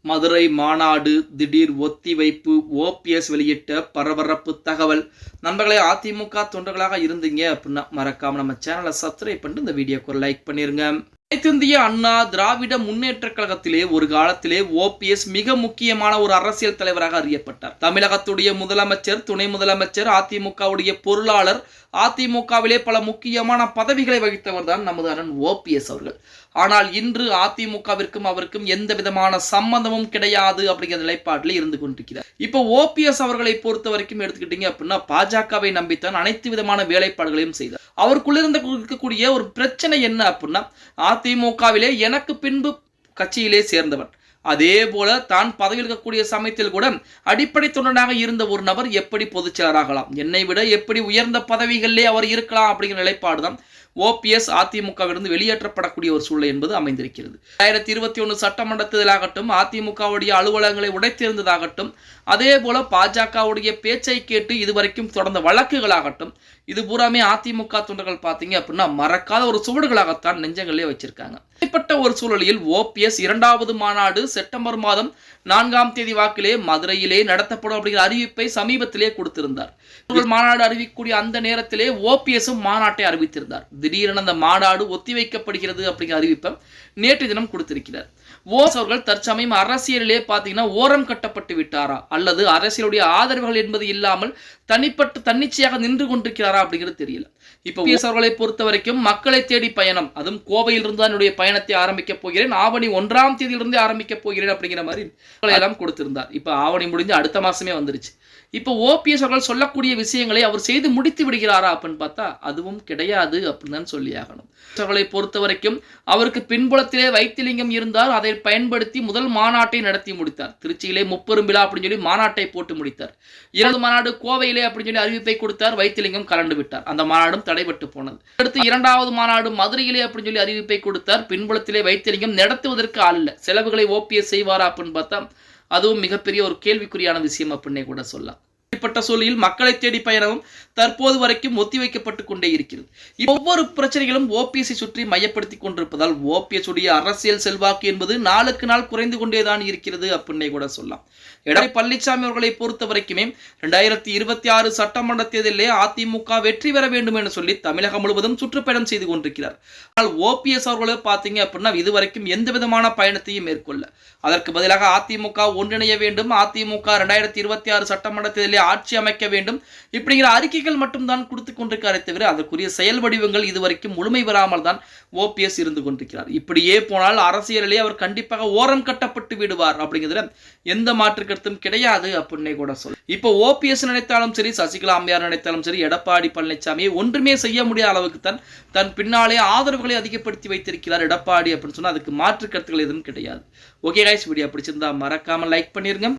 மதுரை மாநாடு திடீர் ஒத்திவைப்பு, ஓபிஎஸ் வெளியிட்ட பரபரப்பு தகவல். நண்பர்களே, அதிமுக தொண்டர்களாக இருந்தீங்க அப்படின்னா மறக்காம நம்ம சேனலை சப்ஸ்கிரைப் பண்ணிட்டு இந்த வீடியோக்கு ஒரு லைக் பண்ணிருங்க. அனைத்திந்திய அண்ணா திராவிட முன்னேற்ற கழகத்திலே ஒரு காலத்திலே ஓபிஎஸ் மிக முக்கியமான ஒரு அரசியல் தலைவராக அறியப்பட்டார். தமிழகத்துடைய முதலமைச்சர், துணை முதலமைச்சர், அதிமுகவுடைய பொருளாளர், அதிமுகவிலே பல முக்கியமான பதவிகளை வகித்தவர் தான் நமது அண்ணன் ஓபிஎஸ் அவர்கள். ஆனால் இன்று அதிமுகவிற்கும் அவருக்கும் எந்த விதமான சம்பந்தமும் கிடையாது அப்படிங்கிற நிலைப்பாட்டில் இருந்து கொண்டிருக்கிறார். இப்போ ஓபிஎஸ் அவர்களை பொறுத்த வரைக்கும் எடுத்துக்கிட்டீங்க அப்படின்னா பாஜகவை நம்பித்தான் அனைத்து விதமான வேலைப்பாடுகளையும் செய்தார். அவருக்குள்ள இருக்கக்கூடிய ஒரு பிரச்சனை என்ன அப்படின்னா, அதிமுகவிலே எனக்கு பின்பு கட்சியிலே சேர்ந்தவன், அதே போல தான் பதவியில் இருக்கக்கூடிய சமயத்தில் கூட அடிப்படை தொண்டனாக இருந்த ஒரு நபர் எப்படி பொதுச் செயலராகலாம், என்னை விட எப்படி உயர்ந்த பதவிகளிலே அவர் இருக்கலாம் அப்படிங்கிற நிலைப்பாடுதான் ஓபிஎஸ் அதிமுகவிலிருந்து வெளியேற்றப்படக்கூடிய ஒரு சூழ்நிலை என்பது அமைந்திருக்கிறது. 2021 சட்டமன்ற தேர்தலாகட்டும், அதிமுகவுடைய அலுவலகங்களை உடைத்திருந்ததாகட்டும், அதே போல பாஜகவுடைய பேச்சை கேட்டு இதுவரைக்கும் தொடர்ந்த வழக்குகளாகட்டும், இது பூராமே அதிமுக தொண்டர்கள் பார்த்தீங்க அப்படின்னா மறக்காத ஒரு சுவடுகளாகத்தான் நெஞ்சங்களே வச்சிருக்காங்க. இப்படிப்பட்ட ஒரு சூழலில் ஓபிஎஸ் 2வது மாநாடு செப்டம்பர் மாதம் 4ஆம் தேதி வாக்கிலே மதுரையிலே நடத்தப்படும் அப்படிங்கிற அறிவிப்பை சமீபத்திலே கொடுத்திருந்தார். மாநாடு அறிவிக்கக்கூடிய அந்த நேரத்திலே ஓபிஎஸும் மாநாட்டை அறிவித்திருந்தார். திடீரென அந்த மாநாடு ஒத்திவைக்கப்படுகிறது அப்படிங்கிற அறிவிப்பை நேற்று தினம் கொடுத்திருக்கிறார். ஓபிஎஸ் அவர்கள் தற்சமயம் அரசியலிலே பார்த்தீங்கன்னா ஓரம் கட்டப்பட்டு விட்டாரா, அல்லது அரசியலுடைய ஆதரவுகள் என்பது இல்லாமல் தன்னிச்சையாக நின்று கொண்டிருக்கிறாரா அப்படிங்கிறது தெரியல. இப்போ ஓபிஎஸ் அவர்களை பொறுத்த வரைக்கும் மக்களை தேடி பயணம், அதுவும் கோவையிலிருந்து தான் என்னுடைய பயணத்தை ஆரம்பிக்க போகிறேன், ஆவணி 1ஆம் தேதியிலிருந்து ஆரம்பிக்க போகிறேன் அப்படிங்கிற மாதிரி எல்லாம் கொடுத்திருந்தார். இப்போ ஆவணி முடிஞ்சு அடுத்த மாசமே வந்துருச்சு. இப்போ ஓபிஎஸ் அவர்கள் சொல்லக்கூடிய விஷயங்களை அவர் செய்து முடித்து விடுகிறாரா அப்படின்னு பார்த்தா அதுவும் கிடையாது அப்படின்னு தான் சொல்லி ஆகணும். அவர்களை பொறுத்த வரைக்கும் அவருக்கு பின்புலத்திலே வைத்திலிங்கம் இருந்தார், அதை பயன்படுத்தி முதல் மாநாட்டை நடத்தி முடித்தார். திருச்சியிலே முப்பெரும் விழா அப்படின்னு சொல்லி மாநாட்டை போட்டு முடித்தார். 2வது மாநாடு கோவையிலே அப்படின்னு சொல்லி அறிவிப்பை கொடுத்தார், வைத்திலிங்கம் கலந்து விட்டார், அந்த மாநாடும் தடைபட்டு போனது. அடுத்து 2வது மாநாடு மதுரையிலே அப்படின்னு சொல்லி அறிவிப்பை கொடுத்தார், பின்புலத்திலே வைத்திலிங்கம் நடத்துவதற்கு அல்ல, செலவுகளை ஓபிஎஸ் செய்வாரா அப்படின்னு பார்த்தா அதுவும் மிகப்பெரிய ஒரு கேள்விக்குறியான விஷயம் அப்படின்னே கூட சொல்லலாம். இப்படிப்பட்ட சூழலில் மக்களை தேடி பயணமும் தற்போது வரைக்கும் ஒத்திவைக்கப்பட்டு கொண்டே இருக்கிறது. ஒவ்வொரு பிரச்சனைகளும் ஓபிஎஸ்ஐ சுற்றி மையப்படுத்தி கொண்டிருப்பதால் ஓபிஎஸ் உடைய அரசியல் செல்வாக்கு என்பது நாளுக்கு நாள் குறைந்து கொண்டேதான் இருக்கிறது அப்படின்னே கூட சொல்லலாம். எடப்பாடி பழனிசாமி அவர்களை பொறுத்த வரைக்குமே 2026 சட்டமன்ற தேர்தலிலே அதிமுக வெற்றி பெற வேண்டும் என்று சொல்லி தமிழகம் முழுவதும் சுற்றுப்பயணம் செய்து கொண்டிருக்கிறார். ஆனால் ஓபிஎஸ் அவர்களே பார்த்தீங்க அப்படின்னா இதுவரைக்கும் எந்த விதமான பயணத்தையும் மேற்கொள்ள, அதற்கு பதிலாக அதிமுக ஒன்றிணைய வேண்டும், அதிமுக 2026 சட்டமன்ற தேர்தலில் ஆட்சி அமைக்க வேண்டும் இப்படிங்கிற அறிக்கைகள் மட்டும்தான் கொடுத்து கொண்டிருக்காரே தவிர அதற்குரிய செயல் வடிவங்கள் இதுவரைக்கும் முழுமை பெறாமல் தான் ஓபிஎஸ் இருந்து கொண்டிருக்கிறார். இப்படியே போனால் அரசியலிலே அவர் கண்டிப்பாக ஓரம் கட்டப்பட்டு விடுவார் அப்படிங்கிறதுல எந்த மாற்று கருத்தும் கிடையாது அப்படின்னே கூட சொல்ல. இப்போ ஓபிஎஸ் நினைத்தாலும் சரி, சசிகலா அம்மையார் நினைத்தாலும் சரி, எடப்பாடி பழனிசாமியை ஒன்றுமே செய்ய முடியாத அளவுக்கு தன் பின்னாலே ஆதரவுகளை அதிகப்படுத்தி வைத்திருக்கிறார் எடப்பாடி அப்படின்னு சொன்னா அதுக்கு மாற்று கருத்துக்கள் எதுவும் கிடையாது. ஓகே கைஸ், வீடியோ பிடிச்சிருந்தா மறக்காம லைக் பண்ணிருங்க.